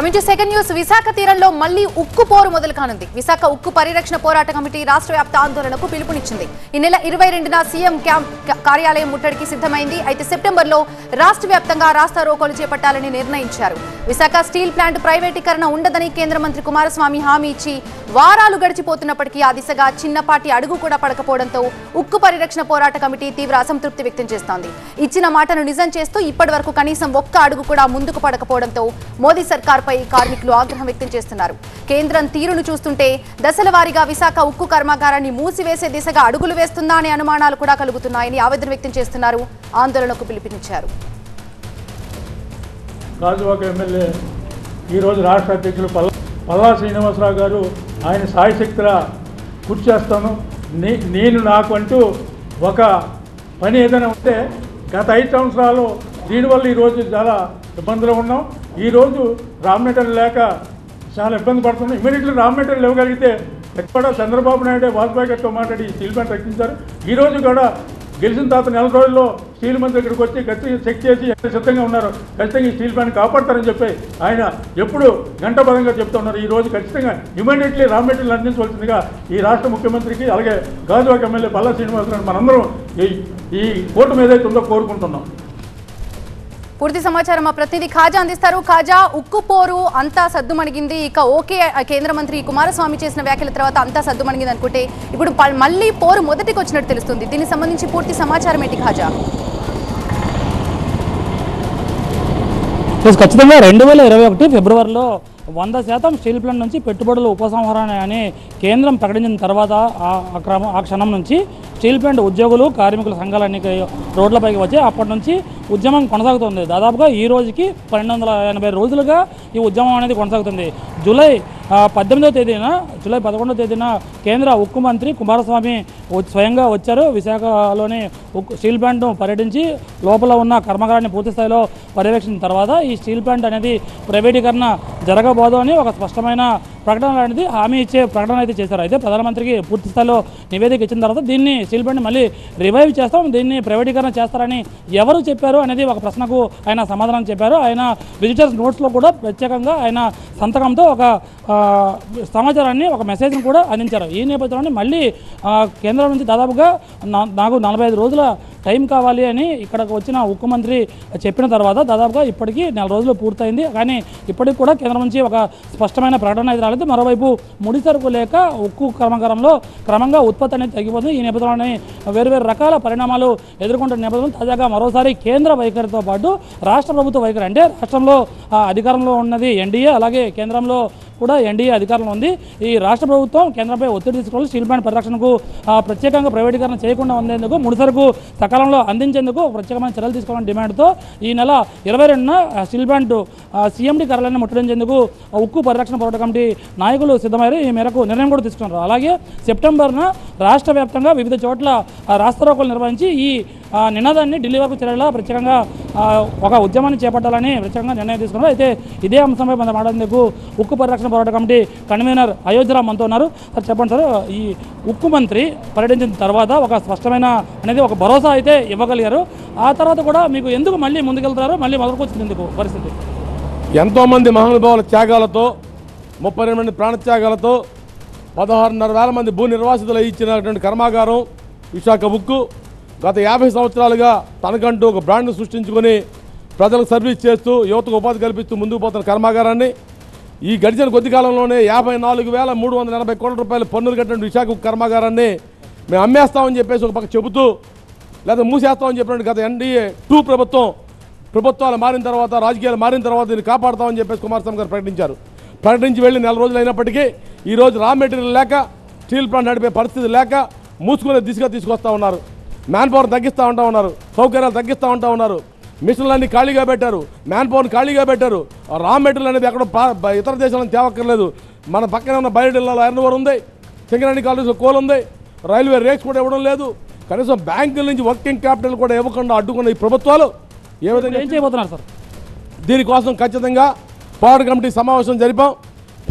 Coming to second news, Visakha తీరంలో మళ్లీ ఉక్కు పోరు మొదలు కానుంది. విశాఖ ఉక్కు పరిరక్షణ పోరాట కమిటీ రాష్ట్ర వ్యాప్త ఆందోళనకు పిలుపునిచ్చింది. ఈ నెల 22న సీఎం క్యాంప్ కార్యాలయం ముట్టడికి సిద్ధమైంది. అయితే సెప్టెంబర్లో రాష్ట్ర వ్యాప్తంగా రాస్తా రోకోలు చేపట్టాలని నిర్ణయించారు. విశాఖ స్టీల్ ప్లాంట్ ప్రైవేటీకరణ ఉండదని కేంద్ర మంత్రి కుమారస్వామి హామీ ఇచ్చి వారాలు గడిచిపోతున్నప్పటికీ ఆ దిశగా చిన్నపాటి అడుగు కూడా పడకపోవడంతో ఉక్కు పరిరక్షణ పోరాట కమిటీ తీవ్ర అసంతృప్తి వ్యక్తం చేస్తోంది. ఇచ్చిన మాటను నిజం చేస్తూ ఇప్పటి వరకు కనీసం ఒక్క అడుగు కూడా ముందుకు పడకపోవడంతో మోదీ సర్కార్పై కార్మికులు ఆగ్రహం వ్యక్తం చేస్తున్నారు. కేంద్రం తీరును చూస్తుంటే దశల వారీగా విశాఖ ఉక్కు కర్మాగారాన్ని మూసివేసే దిశగా అడుగులు వేస్తుందా అనే అనుమానాలు కూడా కలుగుతున్నాయని ఆవేదన వ్యక్తం చేస్తున్నారు. ఆందోళనకు పిలుపునిచ్చారు. గాజువాక ఎమ్మెల్యే ఈరోజు రాష్ట్ర అధ్యక్షులు పల్లా శ్రీనివాసరావు గారు ఆయన సాయశక్తిలా కృషి చేస్తాను, నేను నాకు అంటూ ఒక పని ఏదైనా ఉంటే గత 5 సంవత్సరాలు దీనివల్ల ఈరోజు చాలా ఇబ్బందులు ఉన్నాం. ఈరోజు రా మెటీరియల్ లేక చాలా ఇబ్బంది పడుతున్నాం. ఇమీడియట్లీ రా మెటీరియల్ ఇవ్వగలిగితే ఎక్కడ చంద్రబాబు నాయుడు వాజ్పేయి గారితో మాట్లాడి స్టీల్ ప్లాంట్ రక్షించారు. ఈరోజు కూడా గెలిచిన తర్వాత 4 రోజుల్లో స్టీల్ మంత్రి ఇక్కడికి వచ్చి ఖచ్చితంగా చెక్ చేసి ఎంత సిద్ధంగా ఉన్నారు, ఖచ్చితంగా ఈ స్టీల్ ప్లాంట్ కాపాడతారని చెప్పి ఆయన ఎప్పుడు గంటపదంగా చెప్తున్నారు. ఈ రోజు ఖచ్చితంగా ఇమీడియట్లీ రా మెటీరియల్ అందించవలసిందిగా ఈ రాష్ట్ర ముఖ్యమంత్రికి అలాగే గాజువాక ఎమ్మెల్యే పల్లా శ్రీనివాసరావు మనందరం ఈ కూటమి ఏదైతే ఉందో కోరుకుంటున్నాం. పూర్తి సమాచారం మా ప్రతినిధి ఖాజా అందిస్తారు. ఖాజా, ఉక్కు పోరు అంతా సద్దుమణిగింది. ఇక ఓకే, కేంద్ర మంత్రి కుమారస్వామి చేసిన వ్యాఖ్యల తర్వాత అంతా సద్దుమణిగింది అనుకుంటే ఇప్పుడు మళ్ళీ పోరు మొదటికి వచ్చినట్టు తెలుస్తుంది. దీనికి సంబంధించి పూర్తి సమాచారం ఏంటి ఖాజా? ఖచ్చితంగా 2021 ఫిబ్రవరిలో 100% స్టీల్ ప్లాంట్ నుంచి పెట్టుబడులు ఉపసంహరణ అని కేంద్రం ప్రకటించిన తర్వాత ఆ క్షణం నుంచి స్టీల్ ప్లాంట్ ఉద్యోగులు కార్మికుల సంఘాలన్నీ రోడ్లపైకి వచ్చి అప్పటి నుంచి ఉద్యమం కొనసాగుతుంది. దాదాపుగా ఈ రోజుకి 1280 రోజులుగా ఈ ఉద్యమం అనేది కొనసాగుతుంది. జూలై 11వ తేదీన కేంద్ర ఉక్కు మంత్రి కుమారస్వామి స్వయంగా వచ్చారు. విశాఖలోని స్టీల్ ప్లాంట్ను పర్యటించి లోపల ఉన్న కర్మాగారాన్ని పూర్తి స్థాయిలో పర్యవేక్షించిన తర్వాత ఈ స్టీల్ ప్లాంట్ అనేది ప్రైవేటీకరణ జరగబోదు అని ఒక స్పష్టమైన ప్రకటన అనేది హామీ ఇచ్చే ప్రకటన అయితే చేశారు. అయితే ప్రధానమంత్రికి పూర్తి స్థాయిలో నివేదిక ఇచ్చిన తర్వాత దీన్ని స్టీల్ ప్లాంట్ మళ్ళీ రివైవ్ చేస్తాం, దీన్ని ప్రైవేటీకరణ చేస్తారని ఎవరు చెప్పారు అనేది ఒక ప్రశ్నకు ఆయన సమాధానం చెప్పారు. ఆయన విజిటర్స్ నోట్స్లో కూడా ప్రత్యేకంగా ఆయన సంతకంతో ఒక సమాచారాన్ని ఒక మెసేజ్ను కూడా అందించారు. ఈ నేపథ్యంలోనే మళ్ళీ కేంద్రం నుంచి దాదాపుగా నాకు 45 రోజుల టైం కావాలి అని ఇక్కడికి వచ్చిన ఉక్కు మంత్రి చెప్పిన తర్వాత దాదాపుగా ఇప్పటికీ 4 రోజులు పూర్తయింది. కానీ ఇప్పటికి కూడా కేంద్రం నుంచి ఒక స్పష్టమైన ప్రకటన అయితే రాలేదు. మరోవైపు ముడి సరుకు లేక ఉక్కు కర్మాగారంలో క్రమంగా ఉత్పత్తి అనేది తగ్గిపోతుంది. ఈ నేపథ్యంలోనే వేరు రకాల పరిణామాలు ఎదుర్కొంటున్న నేపథ్యంలో తాజాగా మరోసారి కేంద్ర వైఖరితో పాటు రాష్ట్ర ప్రభుత్వ వైఖరి, అంటే రాష్ట్రంలో అధికారంలో ఉన్నది ఎన్డీఏ, అలాగే కేంద్రంలో కూడా ఎన్డీఏ అధికారంలో ఉంది. ఈ రాష్ట్ర ప్రభుత్వం కేంద్రంపై ఒత్తిడి తీసుకోవాలి, స్టీల్ ప్లాంట్ పరిరక్షణకు ప్రత్యేకంగా ప్రైవేటీకరణ చేయకుండా ఉండేందుకు, ముడి సరుకు సకాలంలో అందించేందుకు ప్రత్యేకమైన చర్యలు తీసుకోవాలని డిమాండ్తో ఈ నెల 22న స్టీల్ ప్లాంట్ సీఎండీ కార్యాలయాన్ని ముట్టడించేందుకు ఉక్కు పరిరక్షణ పోరాట కమిటీ నాయకులు సిద్ధమయ్యారు. ఈ మేరకు నిర్ణయం కూడా తీసుకున్నారు. అలాగే సెప్టెంబర్న రాష్ట్ర వ్యాప్తంగా వివిధ చోట్ల రాస్తా రోకోలు నిర్వహించి ఈ నినాదాన్ని ఢిల్లీ వరకు చేరేలా ప్రత్యేకంగా ఒక ఉద్యమాన్ని చేపట్టాలని ప్రత్యేకంగా నిర్ణయం తీసుకున్నారు. అయితే ఇదే అంశంపై మనం మాట్లాడేందుకు ఉక్కు పరిరక్షణ పోరాట కమిటీ కన్వీనర్ అయోధ్యరామ్ మనతో ఉన్నారు. సార్ చెప్పండి సార్, ఈ ఉక్కు మంత్రి పర్యటించిన తర్వాత ఒక స్పష్టమైన అనేది ఒక భరోసా అయితే ఇవ్వగలిగారు. ఆ తర్వాత కూడా మీకు ఎందుకు మళ్ళీ ముందుకెళ్తారు, మళ్ళీ మొదలుకు వచ్చింది ఎందుకు పరిస్థితి? ఎంతోమంది మహానుభావుల త్యాగాలతో, 32 మంది ప్రాణత్యాగాలతో 16,500 మంది భూ నిర్వాసితులు ఇచ్చినటువంటి కర్మాగారం విశాఖ ఉక్కు గత 50 సంవత్సరాలుగా తనకంటూ ఒక బ్రాండ్ను సృష్టించుకొని ప్రజలకు సర్వీస్ చేస్తూ యువతకు ఉపాధి కల్పిస్తూ ముందుకు పోతున్న కర్మాగారాన్ని ఈ గడిచిన కొద్ది కాలంలోనే 54,380 కోట్ల రూపాయల పన్నులు కట్టిన విశాఖ ఉక్కు కర్మాగారాన్ని మేము అమ్మేస్తామని చెప్పేసి ఒక పక్క చెబుతూ లేదా మూసేస్తామని చెప్పినట్టు గత ఎన్డీఏ 2 ప్రభుత్వాలు మారిన తర్వాత, రాజకీయాలు మారిన తర్వాత దీన్ని కాపాడుతామని చెప్పేసి కుమారస్వామి గారు ప్రకటించి వెళ్ళి 4 రోజులు అయినప్పటికీ ఈరోజు రా మెటీరియల్ లేక స్టీల్ ప్లాంట్ నడిపే పరిస్థితి లేక మూసుకునే దిశగా తీసుకొస్తూ ఉన్నారు. మ్యాన్ పవర్ తగ్గిస్తూ ఉంటా ఉన్నారు, సౌకర్యాలు తగ్గిస్తూ ఉంటా ఉన్నారు, మిషన్లన్నీ ఖాళీగా పెట్టారు, మ్యాన్ పవర్ని ఖాళీగా పెట్టారు. రా మెటీరియల్ అనేది ఎక్కడ ఇతర దేశాలను తేవక్కర్లేదు. మన పక్కన ఉన్న బయలుదేరిలో ఐరన్ ఓర్ ఉంది, సింగరేణి కాలేజీలో కోల్ ఉంది, రైల్వే రేక్స్ కూడా ఇవ్వడం లేదు, కనీసం బ్యాంకుల నుంచి వర్కింగ్ క్యాపిటల్ కూడా ఇవ్వకుండా అడ్డుకున్న ఈ ప్రభుత్వాలు ఏ విధంగా ఏం చేయబోతున్నారు సార్? దీనికోసం ఖచ్చితంగా పోరాట కమిటీ సమావేశం జరిపాం.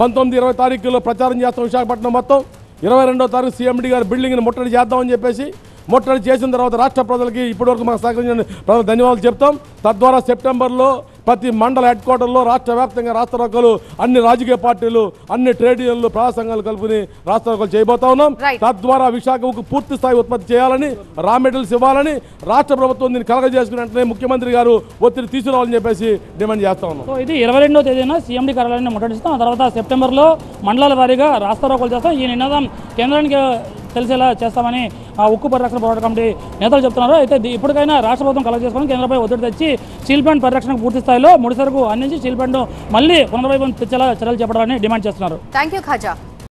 19, 20 తారీఖుల్లో ప్రచారం చేస్తాం విశాఖపట్నం మొత్తం. 22వ తారీఖు సీఎండీ గారి బిల్డింగ్ని ముట్టడి చేద్దామని చెప్పేసి ముట్టడి చేసిన తర్వాత రాష్ట్ర ప్రజలకి ఇప్పటివరకు మాకు సహకరించిన ప్రజలకు ధన్యవాదాలు చెప్తాం. తద్వారా సెప్టెంబర్లో ప్రతి మండల హెడ్ క్వార్టర్లో రాష్ట్ర వ్యాప్తంగా రాస్తారోకలు అన్ని రాజకీయ పార్టీలు, అన్ని ట్రేడ్ యూనియన్లు, ప్రజా సంఘాలు కలుపుని రాస్తారోకలు చేయబోతా ఉన్నాం. తద్వారా విశాఖ ఉక్కు పూర్తి స్థాయి ఉత్పత్తి చేయాలని, రా మెటీరియల్స్ ఇవ్వాలని రాష్ట్ర ప్రభుత్వం దీన్ని కలగజేసుకుని వెంటనే ముఖ్యమంత్రి గారు ఒత్తిడి తీసుకురావాలని చెప్పేసి డిమాండ్ చేస్తా ఉన్నాం. సో ఇది 22వ తేదీన సీఎండీ కార్యాలయాన్ని ముట్టడిస్తాం. ఆ తర్వాత సెప్టెంబర్లో మండలాల వారీగా రాస్తారోకలు చేస్తాం. ఈ నినాదం కేంద్రానికి తెలిసేలా చేస్తామని ఆ ఉక్కు పరిరక్షణ పోరాట కమిటీ నేతలు చెప్తున్నారు. అయితే ఇప్పటికైనా రాష్ట్ర ప్రభుత్వం కలెక్ట్ చేసుకుని కేంద్రంపై ఒత్తిడి తెచ్చి స్టీల్ ప్లాంట్ పరిరక్షణకు పూర్తి స్థాయిలో ముడి సరుకు అందించి స్టీల్ ప్లాంట్ మళ్ళీ పునర్వైభవం తెచ్చేలా చర్యలు చేపట్టాలని డిమాండ్ చేస్తున్నారు. Thank you Khaja.